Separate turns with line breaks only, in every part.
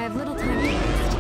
have little time to waste.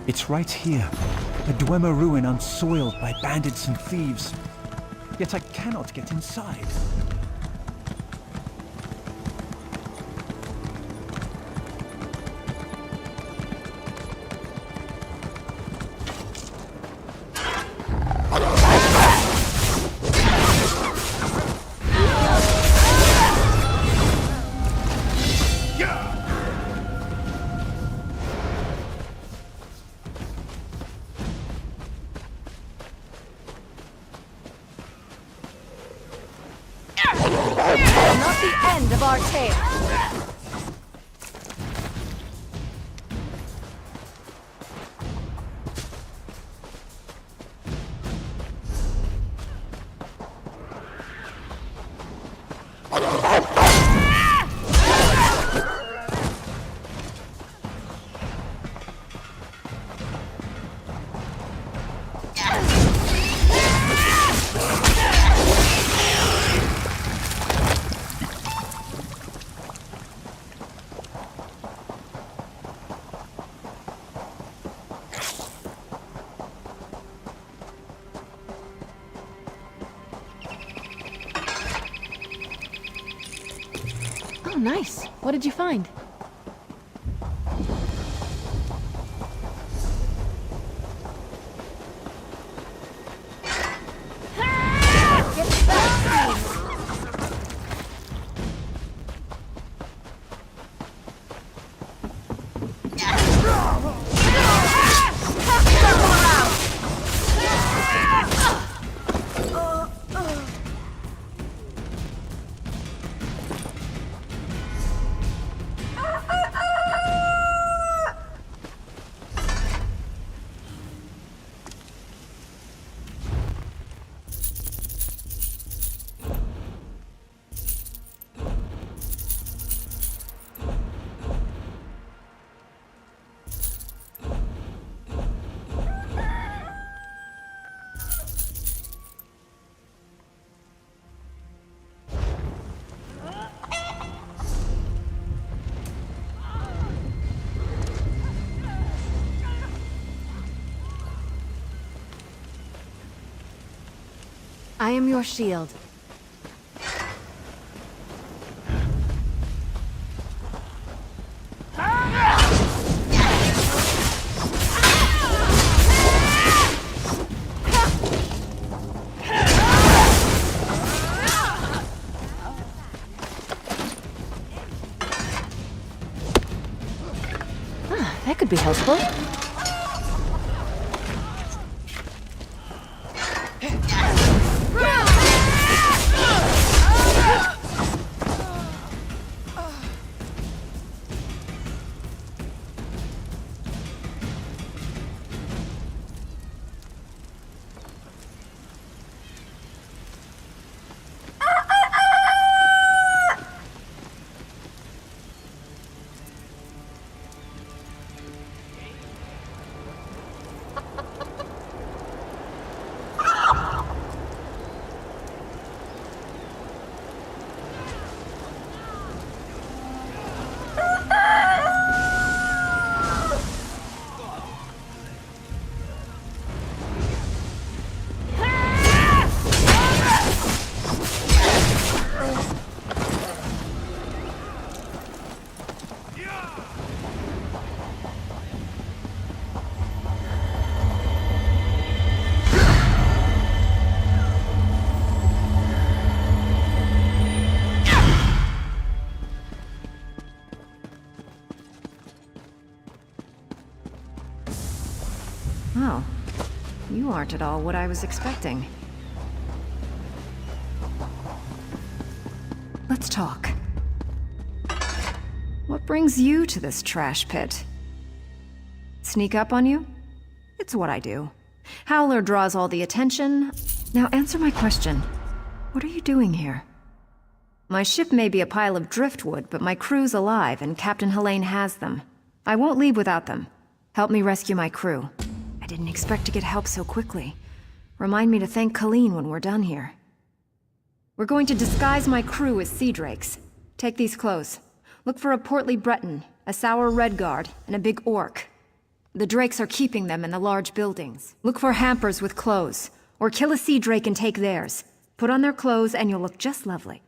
It's right here, a Dwemer ruin unsoiled by bandits and thieves. Yet I cannot get inside.
Not the end of our tale. Oh, nice. What did you find? Get back, please. I am your shield. That could be helpful.
You aren't at all what I was expecting. Let's talk. What brings you to this trash pit? Sneak up on you? It's what I do. Howler draws all the attention. Now answer my question. What are you doing here? My ship may be a pile of driftwood, but my crew's alive, and Captain Helene has them. I won't leave without them. Help me rescue my crew. I didn't expect to get help so quickly. Remind me to thank Colleen when we're done here. We're going to disguise my crew as sea drakes. Take these clothes. Look for a portly Breton, a sour Redguard, and a big orc. The drakes are keeping them in the large buildings. Look for hampers with clothes, or kill a sea drake and take theirs. Put on their clothes and you'll look just lovely.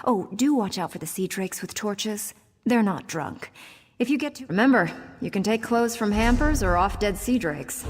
Oh, do watch out for the sea drakes with torches. They're not drunk. If you get to... Remember, you can take clothes from hampers or off-dead sea drakes.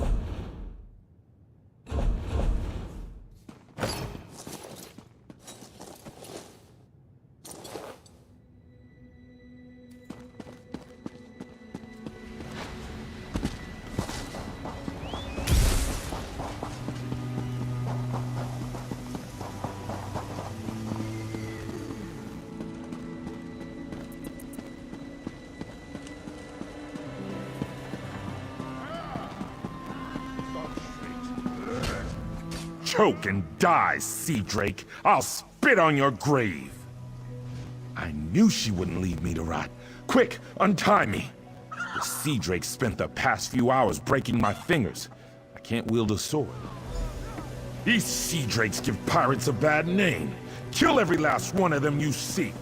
Choke and die, Sea Drake. I'll spit on your grave. I knew she wouldn't leave me to rot. Quick, untie me. The Sea Drake spent the past few hours breaking my fingers. I can't wield a sword. These Sea Drakes give pirates a bad name. Kill every last one of them you see.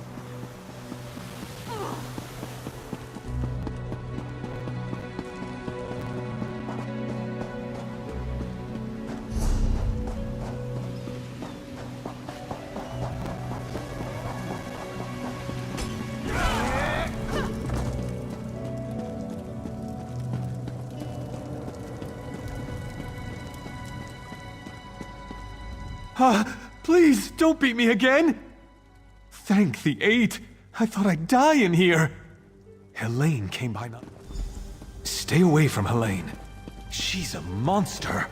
Please, don't beat me again! Thank the 8. I thought I'd die in here. Helene came by not... Stay away from Helene. She's a monster.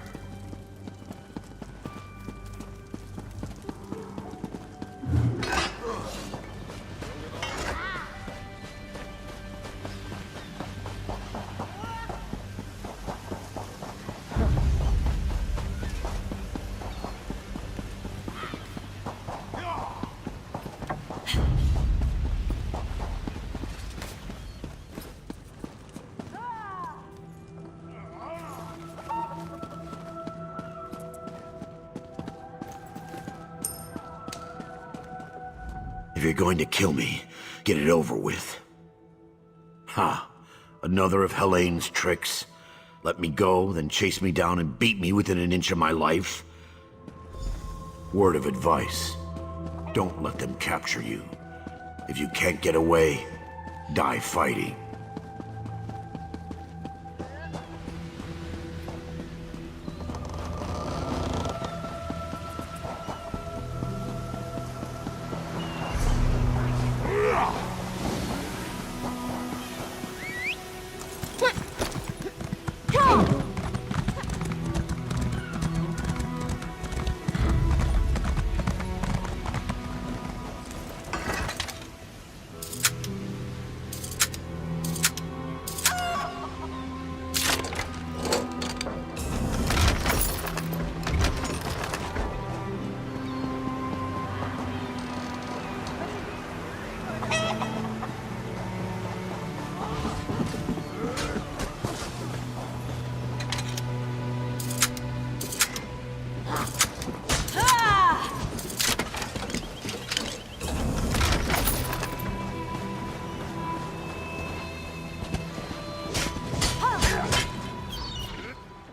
If you're going to kill me, get it over with. Ha! Another of Helene's tricks. Let me go, then chase me down and beat me within an inch of my life. Word of advice. Don't let them capture you. If you can't get away, die fighting.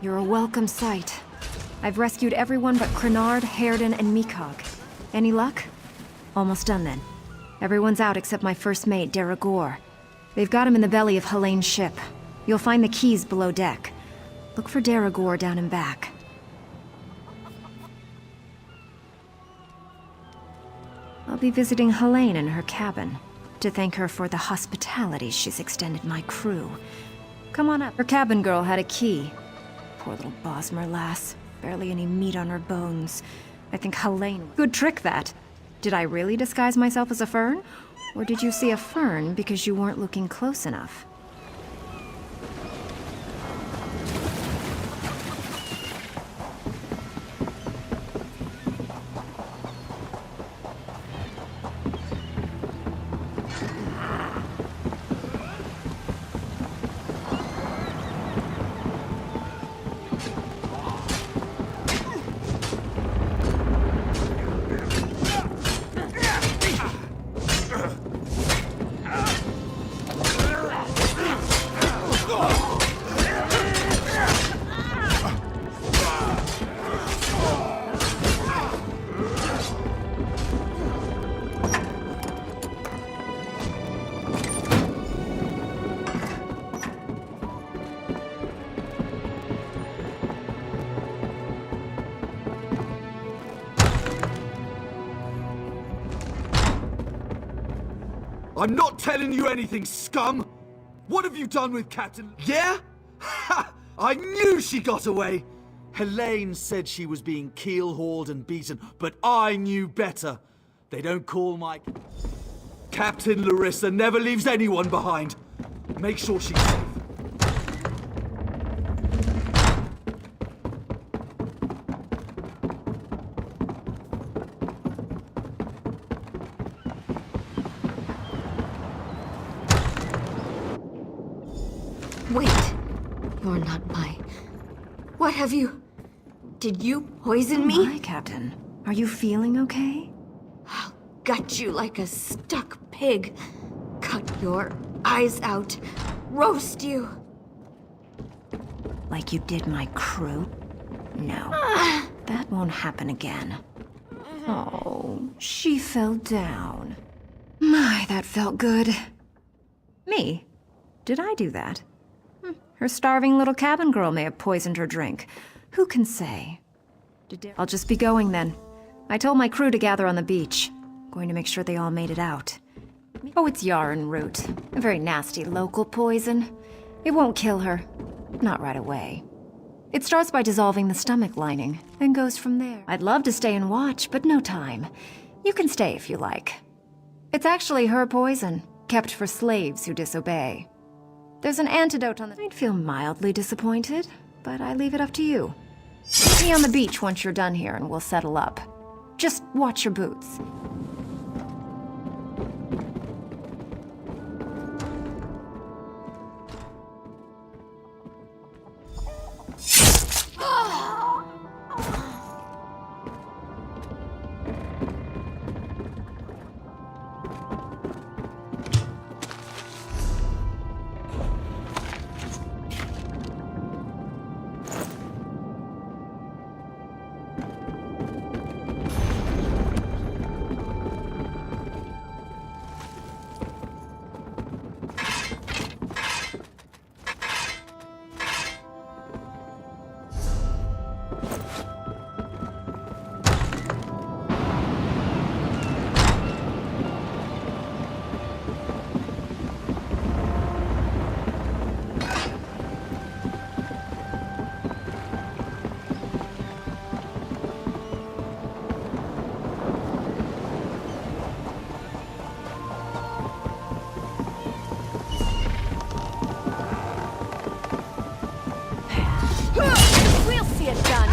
You're a welcome sight. I've rescued everyone but Crenard, Hairden, and Mikog. Any luck? Almost done then. Everyone's out except my first mate, Deragor. They've got him in the belly of Helene's ship. You'll find the keys below deck. Look for Deragor down and back. I'll be visiting Helene in her cabin to thank her for the hospitality she's extended my crew. Come on up. Her cabin girl had a key. Poor little Bosmer lass. Barely any meat on her bones. I think Helene... Good trick, that. Did I really disguise myself as a fern? Or did you see a fern because you weren't looking close enough?
I'm not telling you anything, scum! What have you done with Captain... Yeah? Ha! I knew she got away! Helene said she was being keel-hauled and beaten, but I knew better. They don't call my... Captain Larissa never leaves anyone behind. Make sure she's safe.
Wait. You're not my... What have you... Did you poison me?
Hi, Captain. Are you feeling okay?
I'll gut you like a stuck pig. Cut your eyes out. Roast you.
Like you did my crew? No. That won't happen again. Oh, she fell down. My, that felt good. Me? Did I do that? Her starving little cabin girl may have poisoned her drink. Who can say? I'll just be going then. I told my crew to gather on the beach. Going to make sure they all made it out. Oh, it's yarn root. A very nasty local poison. It won't kill her. Not right away. It starts by dissolving the stomach lining, then goes from there. I'd love to stay and watch, but no time. You can stay if you like. It's actually her poison, kept for slaves who disobey. There's an antidote on the... I'd feel mildly disappointed, but I leave it up to you. Meet me on the beach once you're done here and we'll settle up. Just watch your boots.
We'll see it done.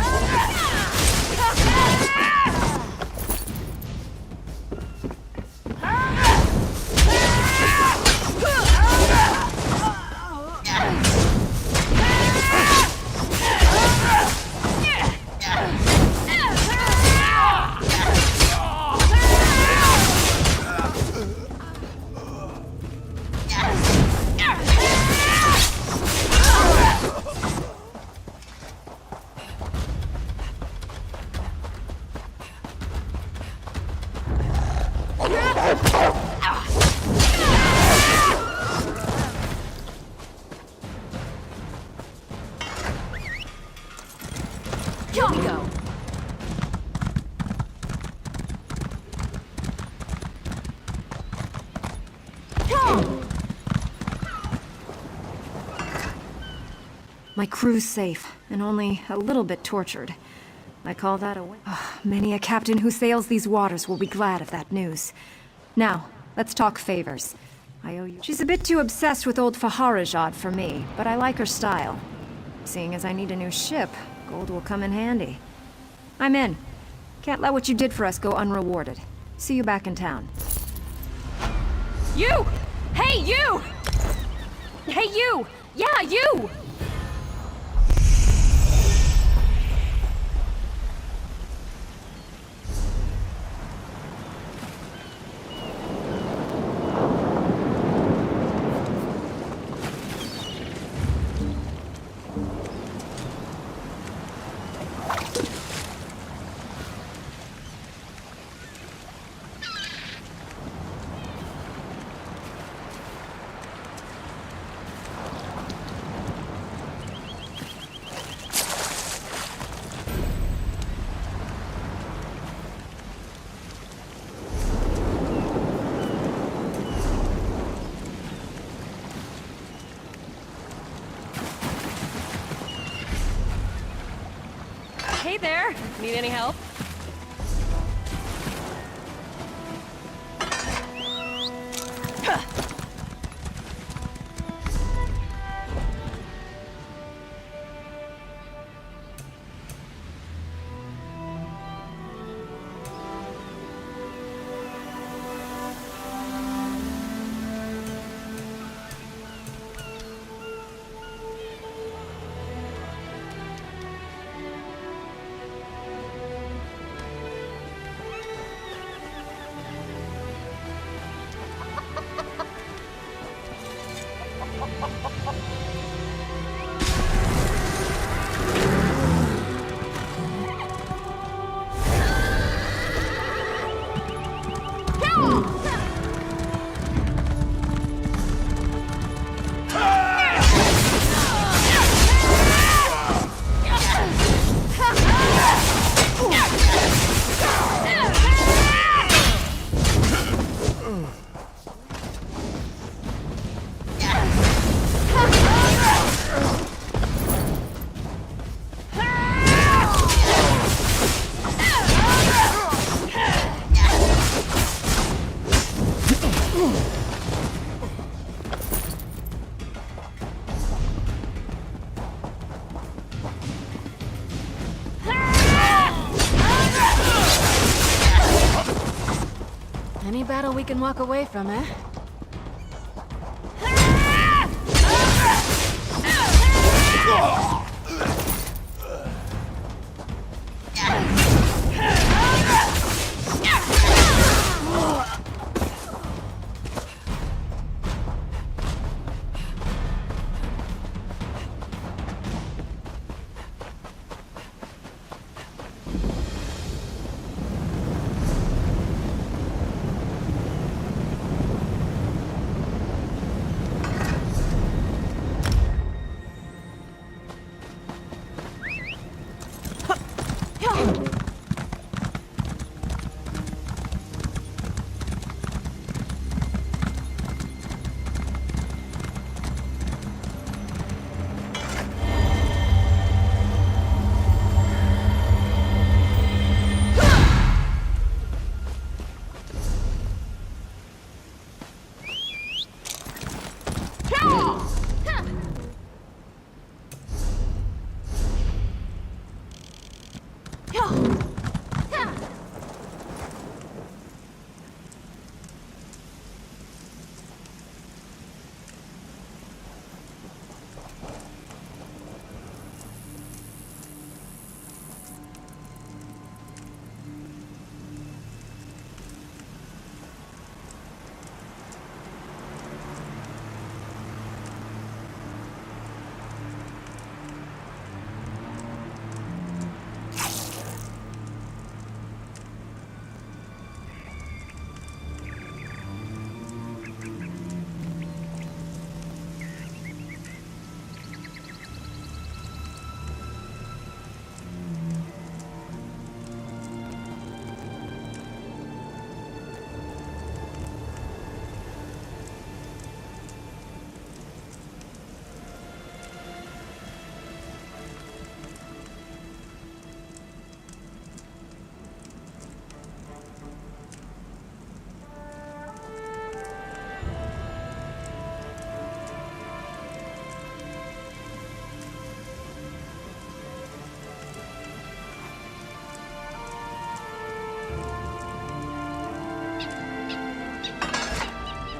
Here we go.
My crew's safe, and only a little bit tortured. I call that a win. Many a captain who sails these waters will be glad of that news. Now, let's talk favors. I owe you. She's a bit too obsessed with old Faharajad for me, but I like her style. Seeing as I need a new ship, gold will come in handy. I'm in. Can't let what you did for us go unrewarded. See you back in town.
You! Hey, you! Hey, you! Yeah, you! Hey there! Need any help? Any battle we can walk away from, eh?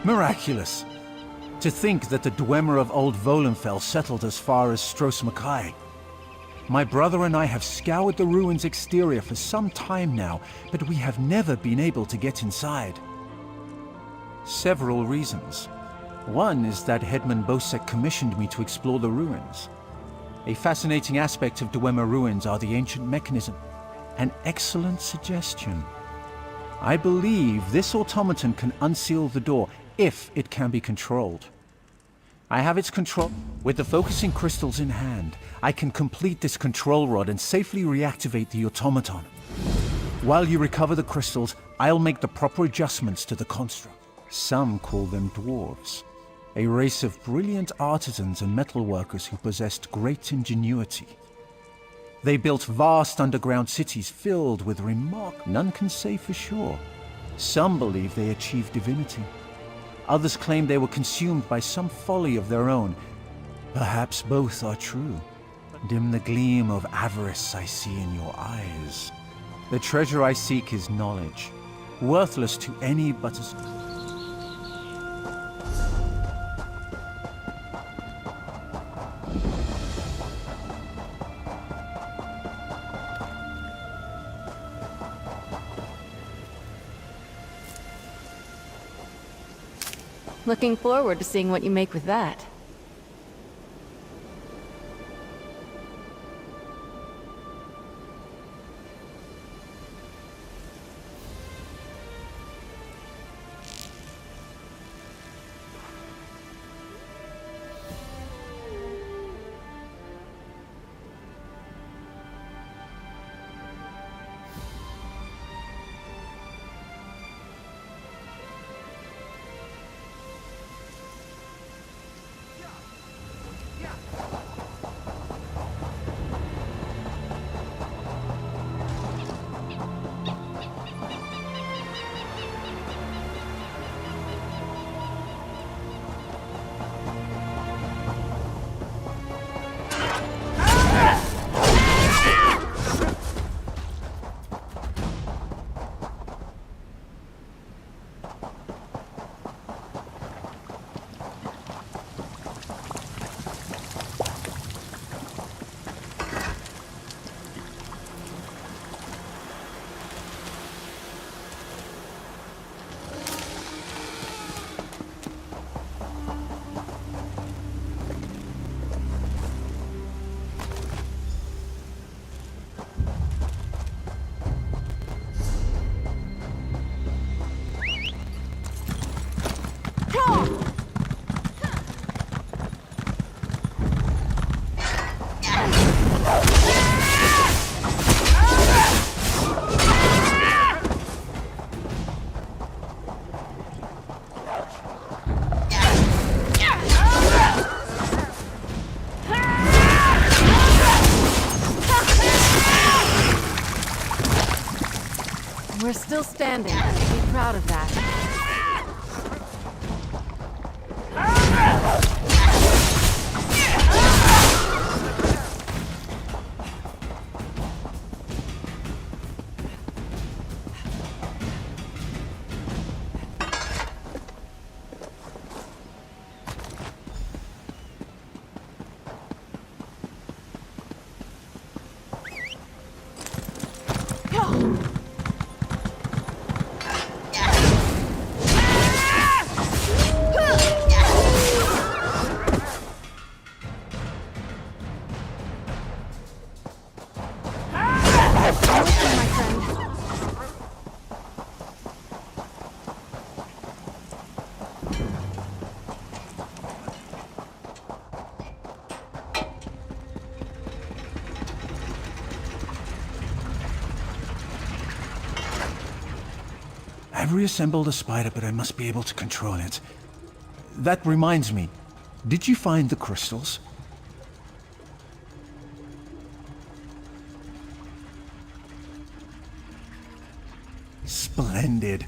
Miraculous. To think that the Dwemer of Old Volenfell settled as far as Stros M'Kai. My brother and I have scoured the ruins' exterior for some time now, but we have never been able to get inside. Several reasons. One is that Headman Bosek commissioned me to explore the ruins. A fascinating aspect of Dwemer ruins are the ancient mechanism. An excellent suggestion. I believe this automaton can unseal the door if it can be controlled. I have its control. With the focusing crystals in hand, I can complete this control rod and safely reactivate the automaton. While you recover the crystals, I'll make the proper adjustments to the construct. Some call them dwarves, a race of brilliant artisans and metalworkers who possessed great ingenuity. They built vast underground cities filled with none can say for sure. Some believe they achieved divinity. Others claim they were consumed by some folly of their own. Perhaps both are true. Dim the gleam of avarice I see in your eyes. The treasure I seek is knowledge, worthless to any but as...
Looking forward to seeing what you make with that. We're still standing. Be proud of that.
I've reassembled a spider, but I must be able to control it. That reminds me, did you find the crystals? Splendid.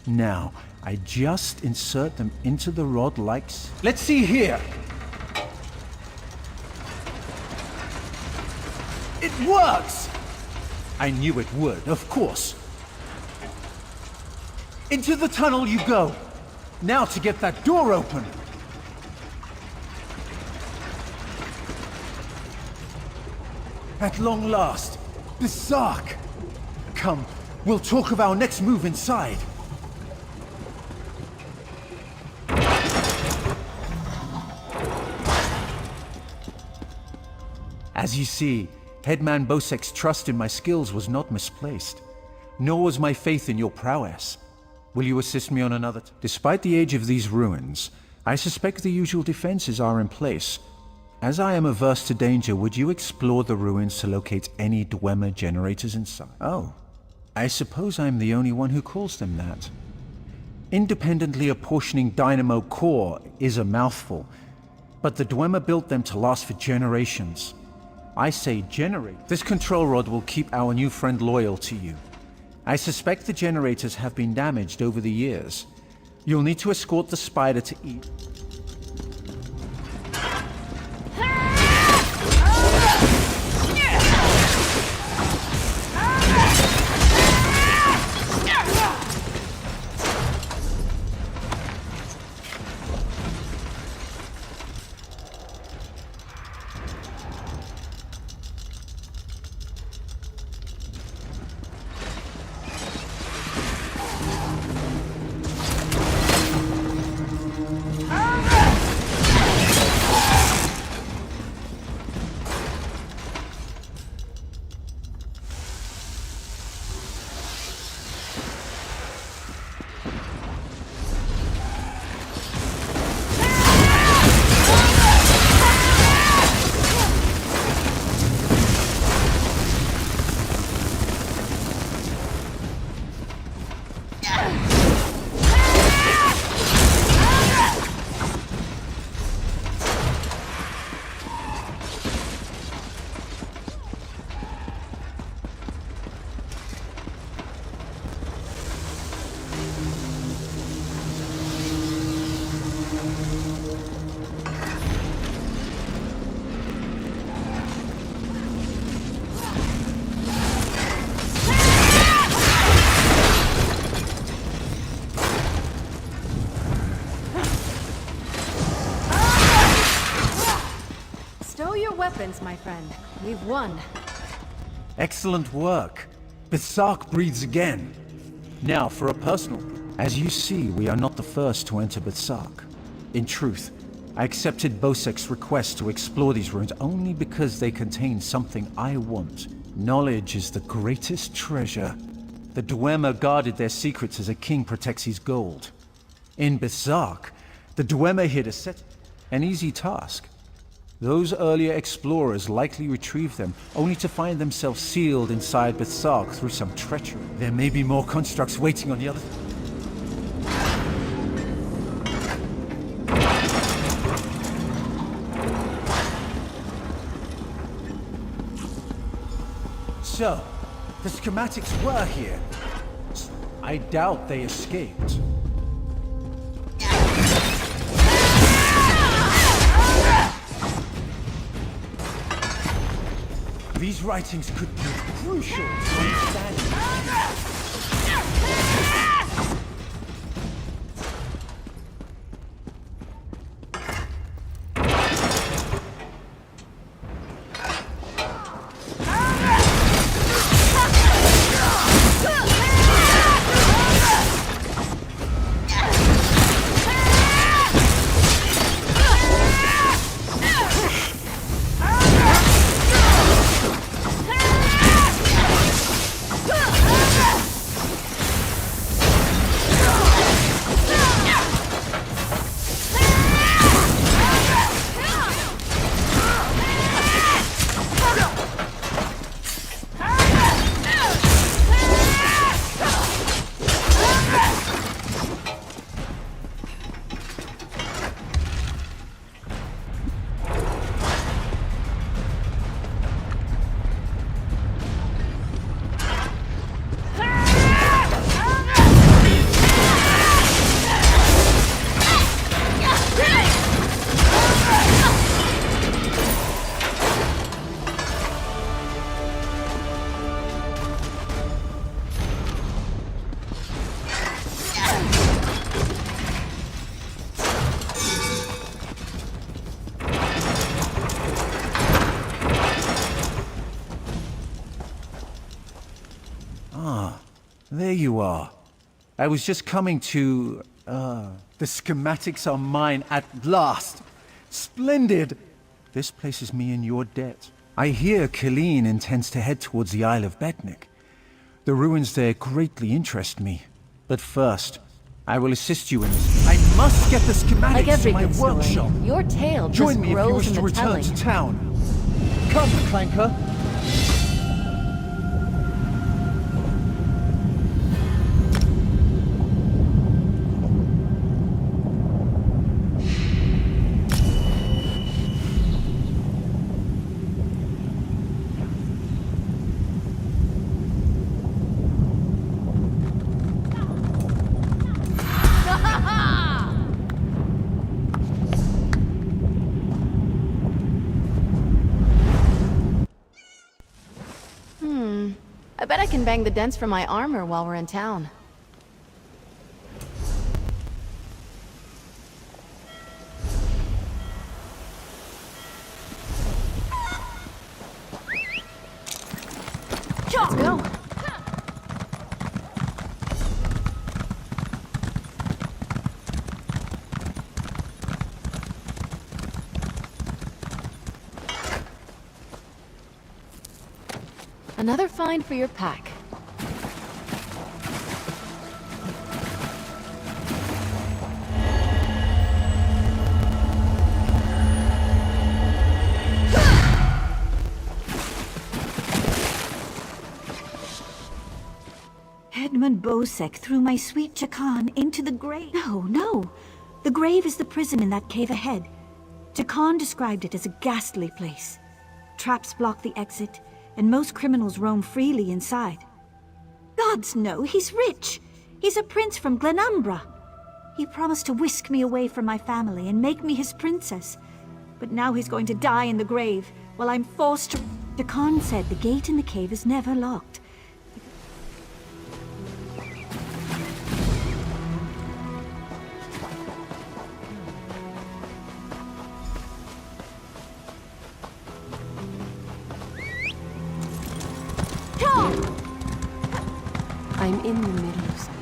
Now, I just insert them into the rod like... Let's see here! It works! I knew it would, of course. Into the tunnel you go. Now to get that door open! At long last, the Sark! Come, we'll talk of our next move inside. As you see, Headman Bosek's trust in my skills was not misplaced, nor was my faith in your prowess. Will you assist me on another? Despite the age of these ruins, I suspect the usual defenses are in place. As I am averse to danger, would you explore the ruins to locate any Dwemer generators inside? Oh, I suppose I'm the only one who calls them that. Independently apportioning dynamo core is a mouthful, but the Dwemer built them to last for generations. I say generate. This control rod will keep our new friend loyal to you. I suspect the generators have been damaged over the years. You'll need to escort the spider to eat.
Weapons, my friend. We've won.
Excellent work. The Sark breathes again. Now, for a personal. As you see, we are not the first to enter Bethsark. In truth, I accepted Bosek's request to explore these ruins only because they contain something I want. Knowledge is the greatest treasure. The Dwemer guarded their secrets as a king protects his gold. In Bethsark, the Dwemer hid a set... an easy task. Those earlier explorers likely retrieved them, only to find themselves sealed inside Bethsark through some treachery. There may be more constructs waiting on the other... So, the schematics were here. I doubt they escaped. These writings could be crucial to understanding. you are. I was just coming to... the schematics are mine at last. Splendid! This places me in your debt. I hear Killeen intends to head towards the Isle of Betnik. The ruins there greatly interest me. But first, I will assist you in this. I must get the schematics
Like every
to my
good story,
workshop.
your tale just
Join me if you
grows
wish
in
to
the
return
telling.
to town. Come, Clanker.
I bet I can bang the dents from my armor while we're in town. Let's go. Another find for your pack.
Edmund Bosek threw my sweet Chakan into the grave. No. The grave is the prison in that cave ahead. Chakan described it as a ghastly place. Traps block the exit, and most criminals roam freely inside. Gods no, he's rich. He's a prince from Glenumbra. He promised to whisk me away from my family and make me his princess. But now he's going to die in the grave, while I'm forced to... Chakan said the gate in the cave is never locked.
I'm in the middle of something.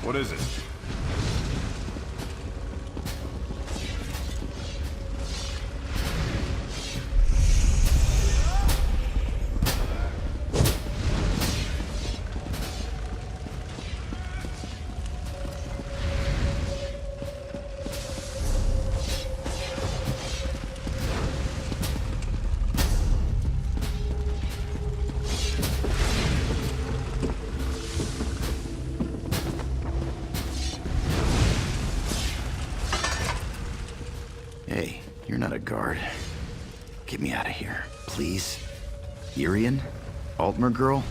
What is it?
Hey, you're not a guard.
Get me out of here, please. Irian? Altmer girl?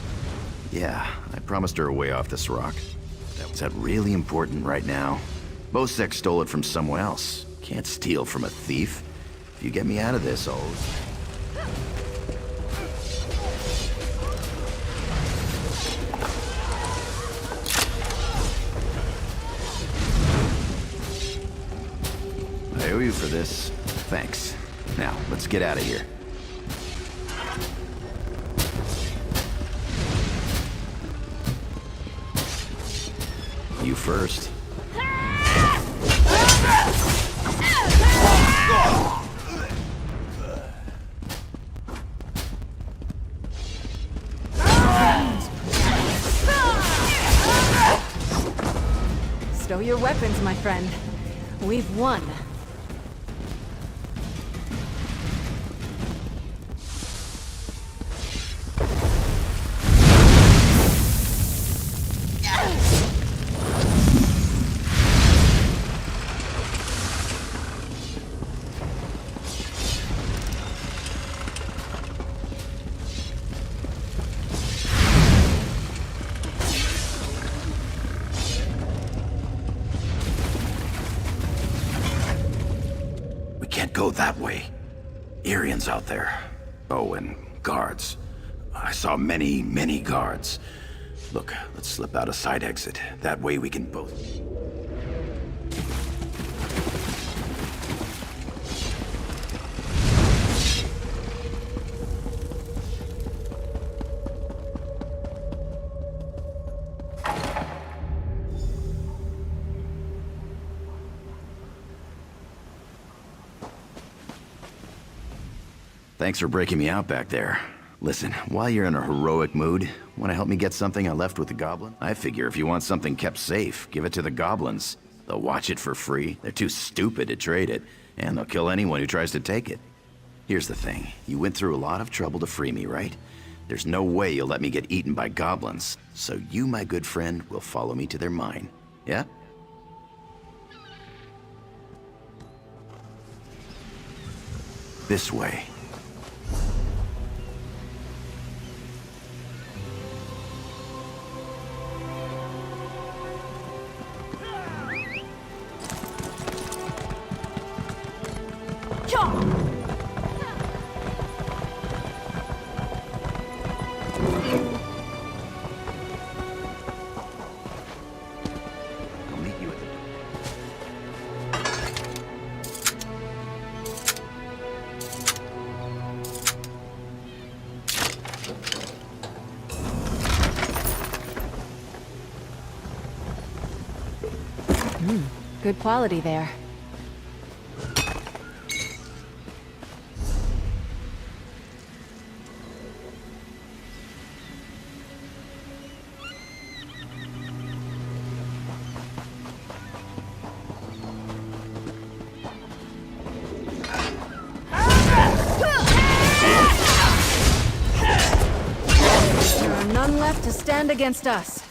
Yeah, I promised her a way off this rock. Is that really important right now? Bosek stole it from someone else. Can't steal from a thief. If you get me out of this, I'll... I owe you for this. Thanks. Now, let's get out of here. You first.
Stow your weapons, my friend. We've won.
Go that way. Irians out there. Oh, and guards. I saw many, many guards. Look, let's slip out a side exit. That way we can both... Thanks for breaking me out back there. Listen, while you're in a heroic mood, want to help me get something I left with the goblin? I figure if you want something kept safe, give it to the goblins. They'll watch it for free. They're too stupid to trade it, and they'll kill anyone who tries to take it. Here's the thing. You went through a lot of trouble to free me, right? There's no way you'll let me get eaten by goblins, so you, my good friend, will follow me to their mine. Yeah? This way.
Good quality there. There are none left to stand against us.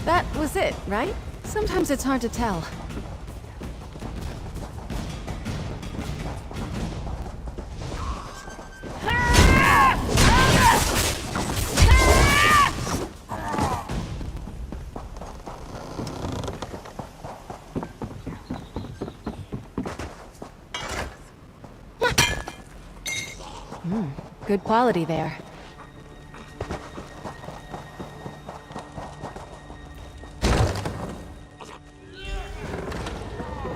That was it, right? Sometimes it's hard to tell. Good quality there.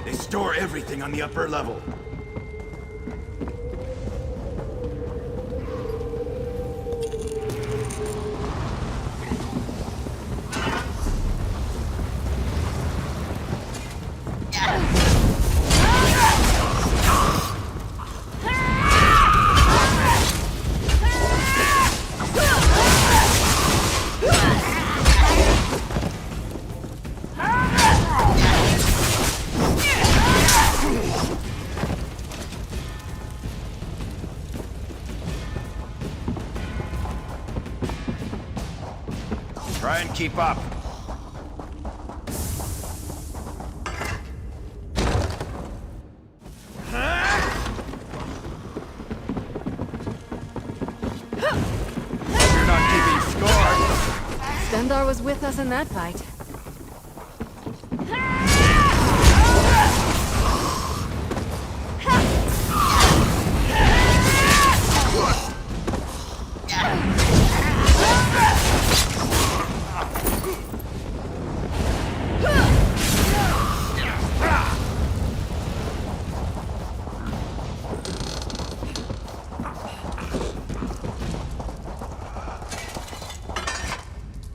They store everything on the upper level. Try and keep up. You're not keeping score.
Stendar was with us in that fight.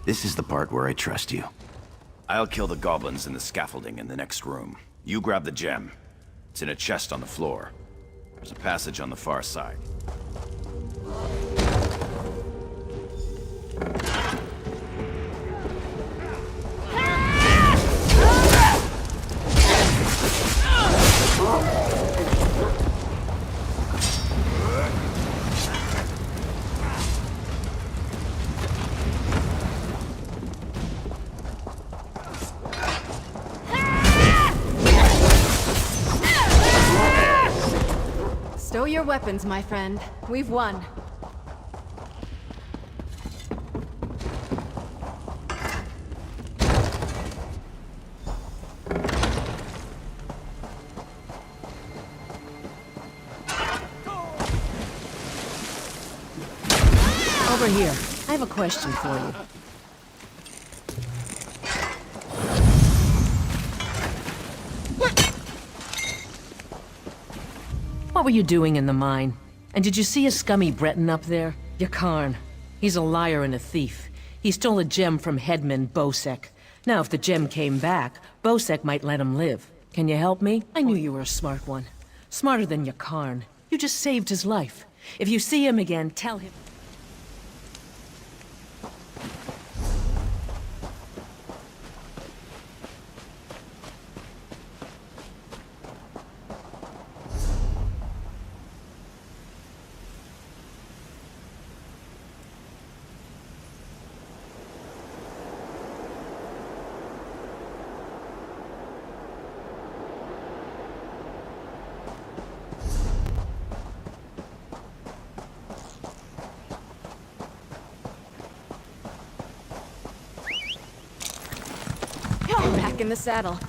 This is the part where I trust you. I'll kill the goblins in the scaffolding in the next room. You grab the gem. It's in a chest on the floor. There's a passage on the far side.
Stow your weapons, my friend. We've won. Over here. I have a question for you. What were you doing in the mine? And did you see a scummy Breton up there? Yakarn. He's a liar and a thief. He stole a gem from headman Bosek. Now, if the gem came back, Bosek might let him live. Can you help me? I knew you were a smart one. Smarter than Yakarn. You just saved his life. If you see him again, tell him... Back in the saddle.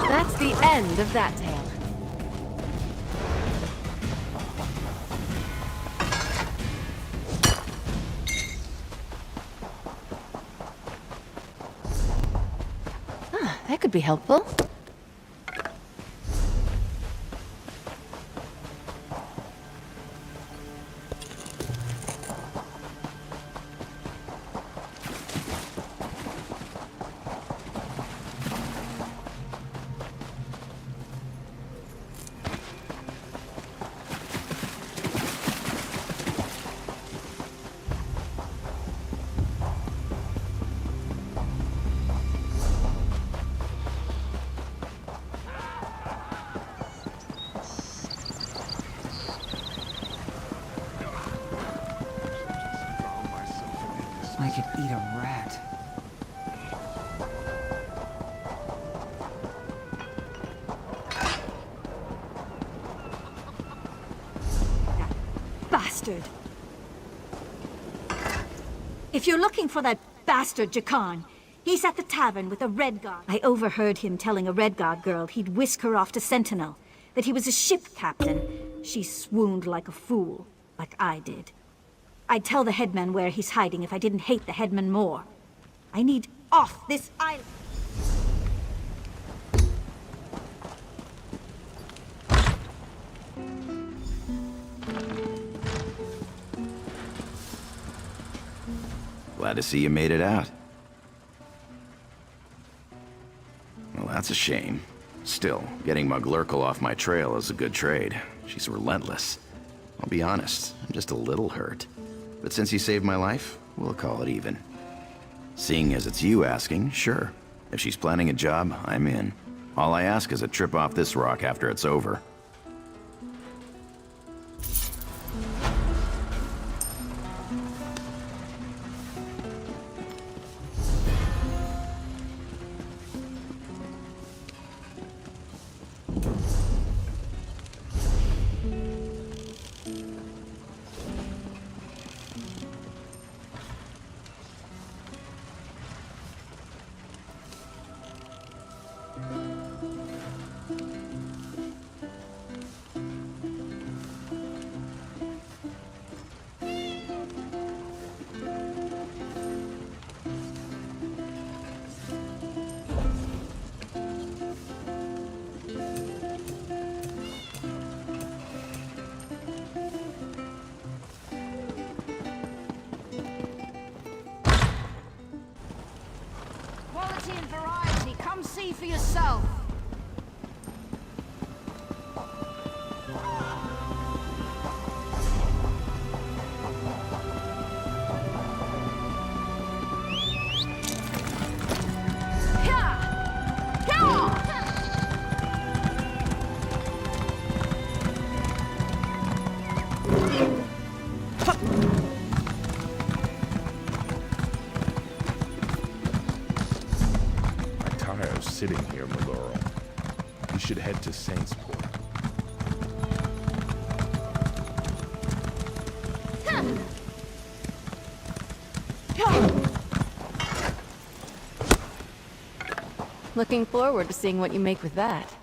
That's the end of that tale. That could be helpful.
If you're looking for that bastard Jakan, he's at the tavern with a Redguard. I overheard him telling a Redguard girl he'd whisk her off to Sentinel, that he was a ship captain. She swooned like a fool, like I did. I'd tell the headman where he's hiding if I didn't hate the headman more. I need off this island.
Glad to see you made it out. Well, that's a shame. Still, getting Muglurkle off my trail is a good trade. She's relentless. I'll be honest, I'm just a little hurt. But since you saved my life, we'll call it even. Seeing as it's you asking, sure. If she's planning a job, I'm in. All I ask is a trip off this rock after it's over.
Quality and variety. Come see for yourself.
Sitting here, Maloro. We should head to Saintsport.
Looking forward to seeing what you make with that.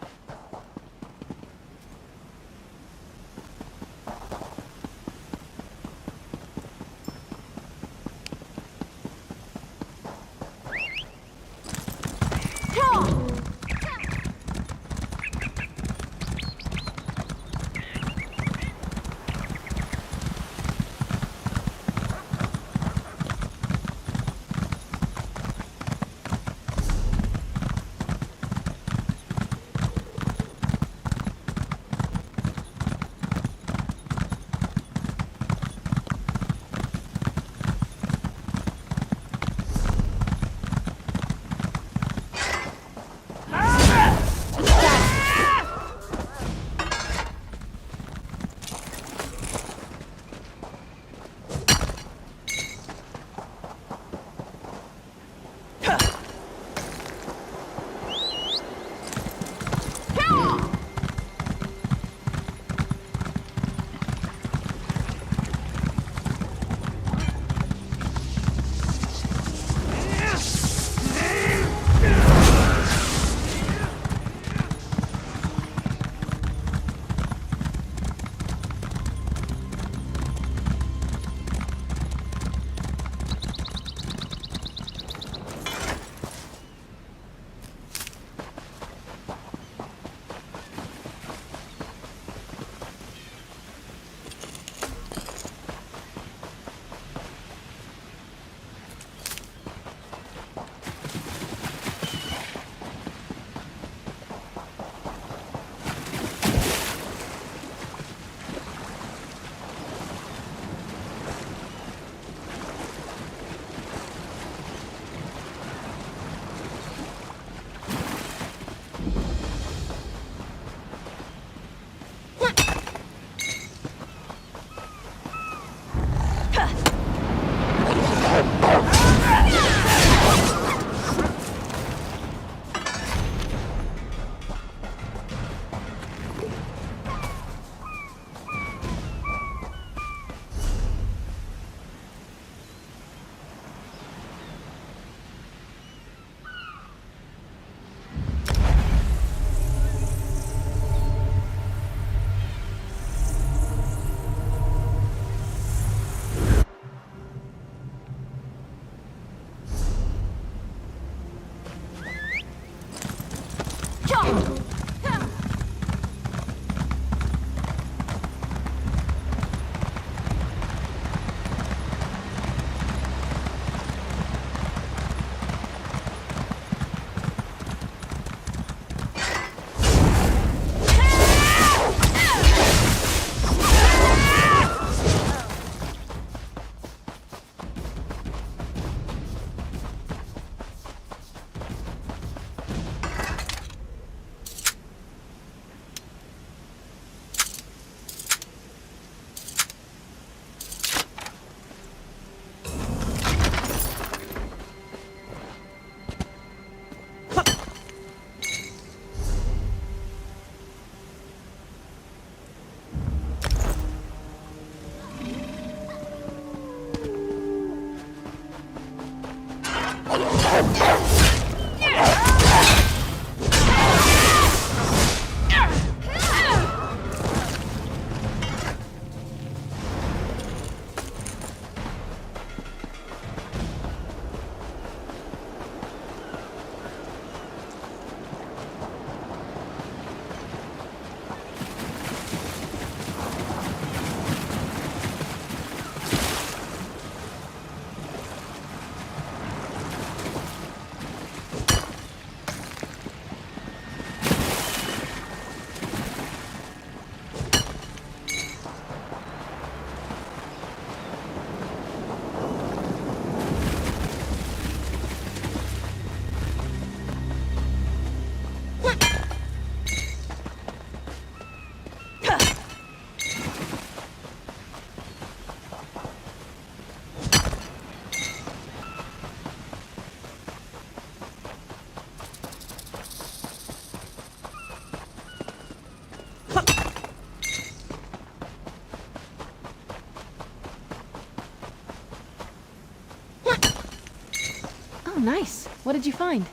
Oh, nice. What did you find?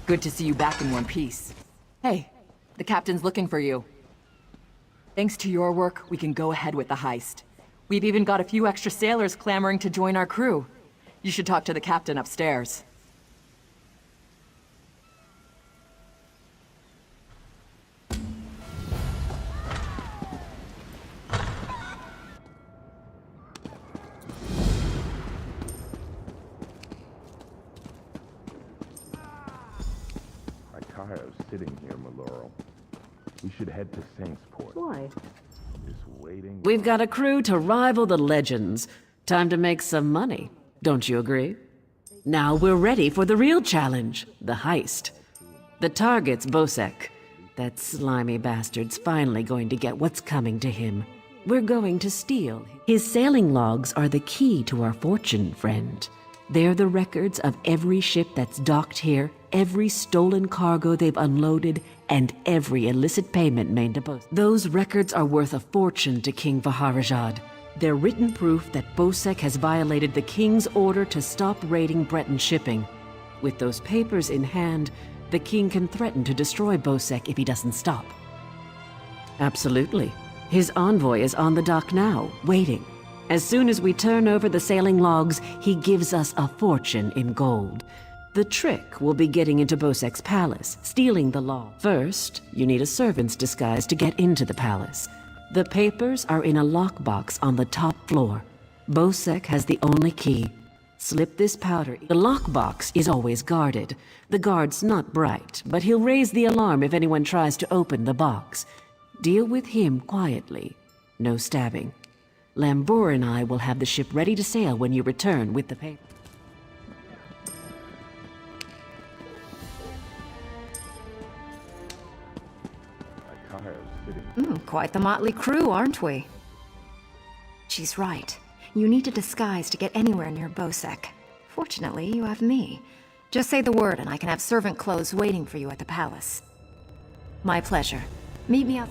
Good to see you back in one piece. Hey, the captain's looking for you. Thanks to your work, we can go ahead with the heist. We've even got a few extra sailors clamoring to join our crew. You should talk to the captain upstairs.
Sitting here, Maloro. We should head to Saintsport.
Why?
Just waiting.
We've got a crew to rival the legends. Time to make some money. Don't you agree? Now we're ready for the real challenge, the heist. The target's Bosek. That slimy bastard's finally going to get what's coming to him. We're going to steal. His sailing logs are the key to our fortune, friend. They're the records of every ship that's docked here, every stolen cargo they've unloaded, and every illicit payment made to Bosek. Those records are worth a fortune to King Vaharajad. They're written proof that Bosek has violated the king's order to stop raiding Breton shipping. With those papers in hand, the king can threaten to destroy Bosek if he doesn't stop. Absolutely. His envoy is on the dock now, waiting. As soon as we turn over the sailing logs, he gives us a fortune in gold. The trick will be getting into Bosek's palace, stealing the log. First, you need a servant's disguise to get into the palace. The papers are in a lockbox on the top floor. Bosek has the only key. Slip this powder. The lockbox is always guarded. The guard's not bright, but he'll raise the alarm if anyone tries to open the box. Deal with him quietly. No stabbing. Lambour and I will have the ship ready to sail when you return with the paper.
Quite the motley crew, aren't we? She's right. You need a disguise to get anywhere near Bosek. Fortunately, you have me. Just say the word and I can have servant clothes waiting for you at the palace. My pleasure. Meet me out.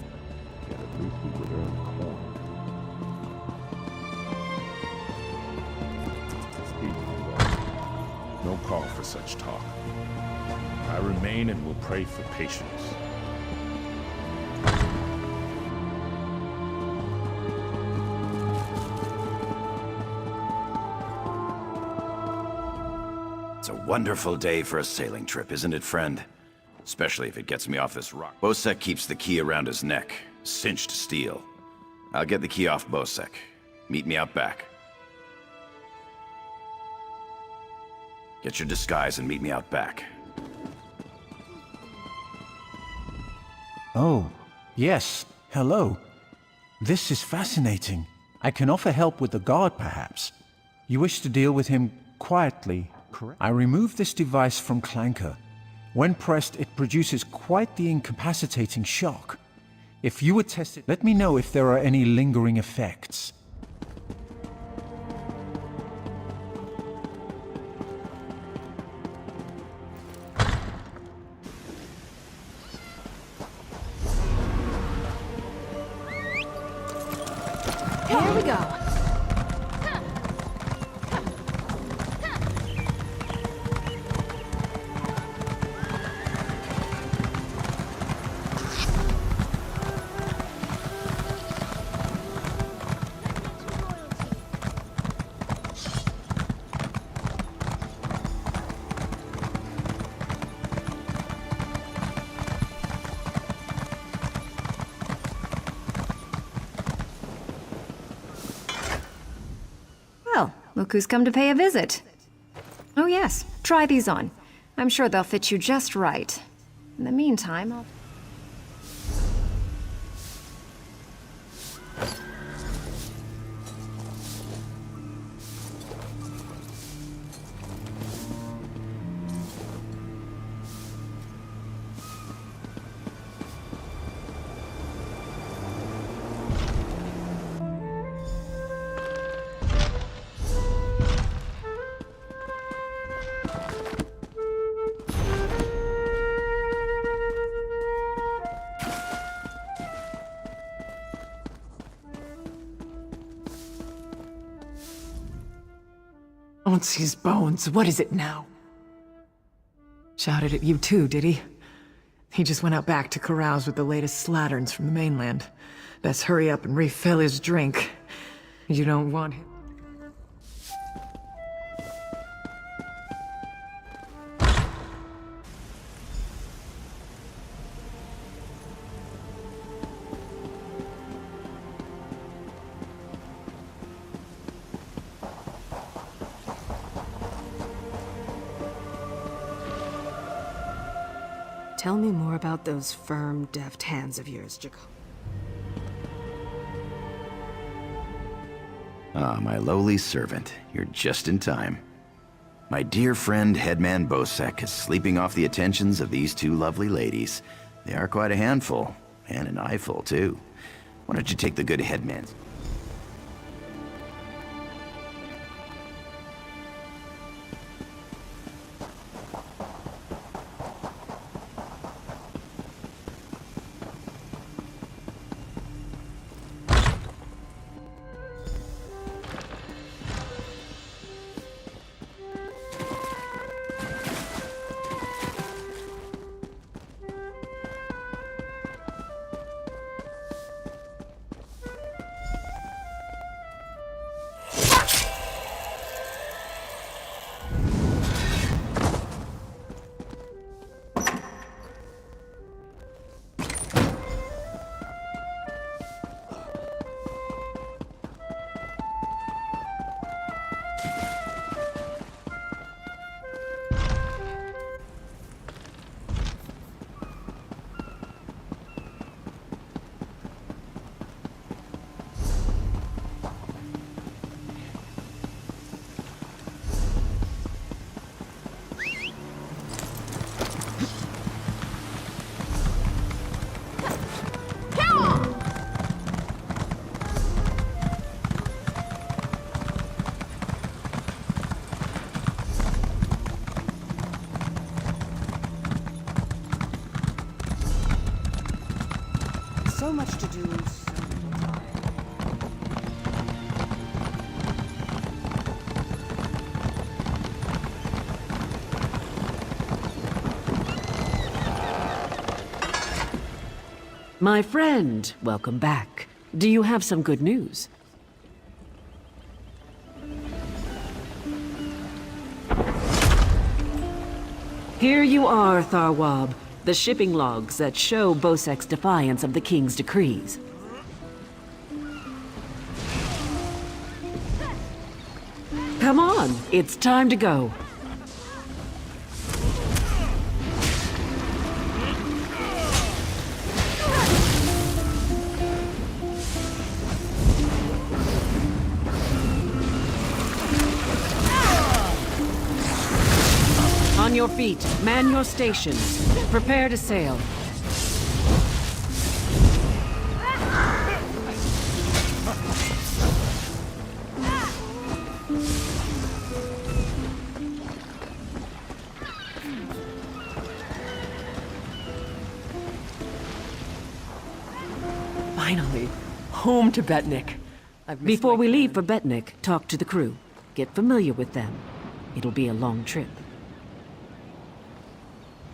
No call for such talk. I remain and will pray for patience.
It's a wonderful day for a sailing trip, isn't it, friend? Especially if it gets me off this rock. Bosek keeps the key around his neck, cinched steel. I'll get the key off Bosek. Meet me out back. Get your disguise and meet me out back.
Oh, yes. Hello. This is fascinating. I can offer help with the guard, perhaps. You wish to deal with him quietly, correct? I removed this device from Clanker. When pressed, it produces quite the incapacitating shock. If you would test it, let me know if there are any lingering effects.
Here we go.
Well, look who's come to pay a visit. Oh yes, try these on. I'm sure they'll fit you just right. In the meantime, I'll...
His bones, what is it now? Shouted at you too, did he? He just went out back to carouse with the latest slatterns from the mainland. Best hurry up and refill his drink. You don't want him.
Tell me more about those firm, deft hands of yours, Jacob.
Ah, my lowly servant. You're just in time. My dear friend, Headman Bosek, is sleeping off the attentions of these two lovely ladies. They are quite a handful, and an eyeful, too. Why don't you take the good headman's?
So much to do, so little time.
My friend, welcome back. Do you have some good news? Here you are, Tharwab. The shipping logs that show Bosek's defiance of the King's decrees. Come on, it's time to go. On your feet, man your stations. Prepare to sail.
Finally, home to Betnik.
Before we leave for Betnik, talk to the crew. Get familiar with them. It'll be a long trip.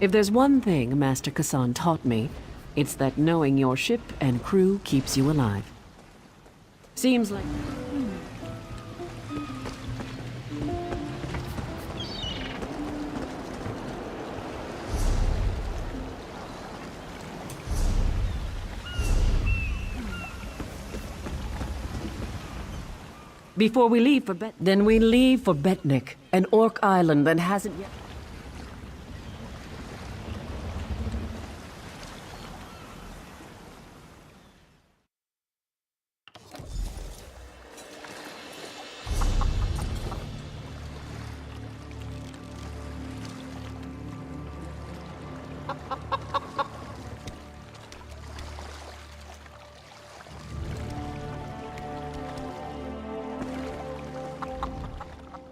If there's one thing Master Kassan taught me, it's that knowing your ship and crew keeps you alive. Seems like... Before we leave for Then we leave for Betnik, an orc island that hasn't yet...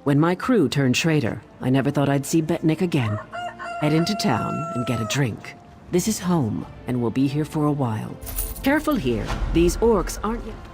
When my crew turned traitor, I never thought I'd see Betnik again. Head into town and get a drink. This is home, and we'll be here for a while. Careful here. These orcs aren't yet...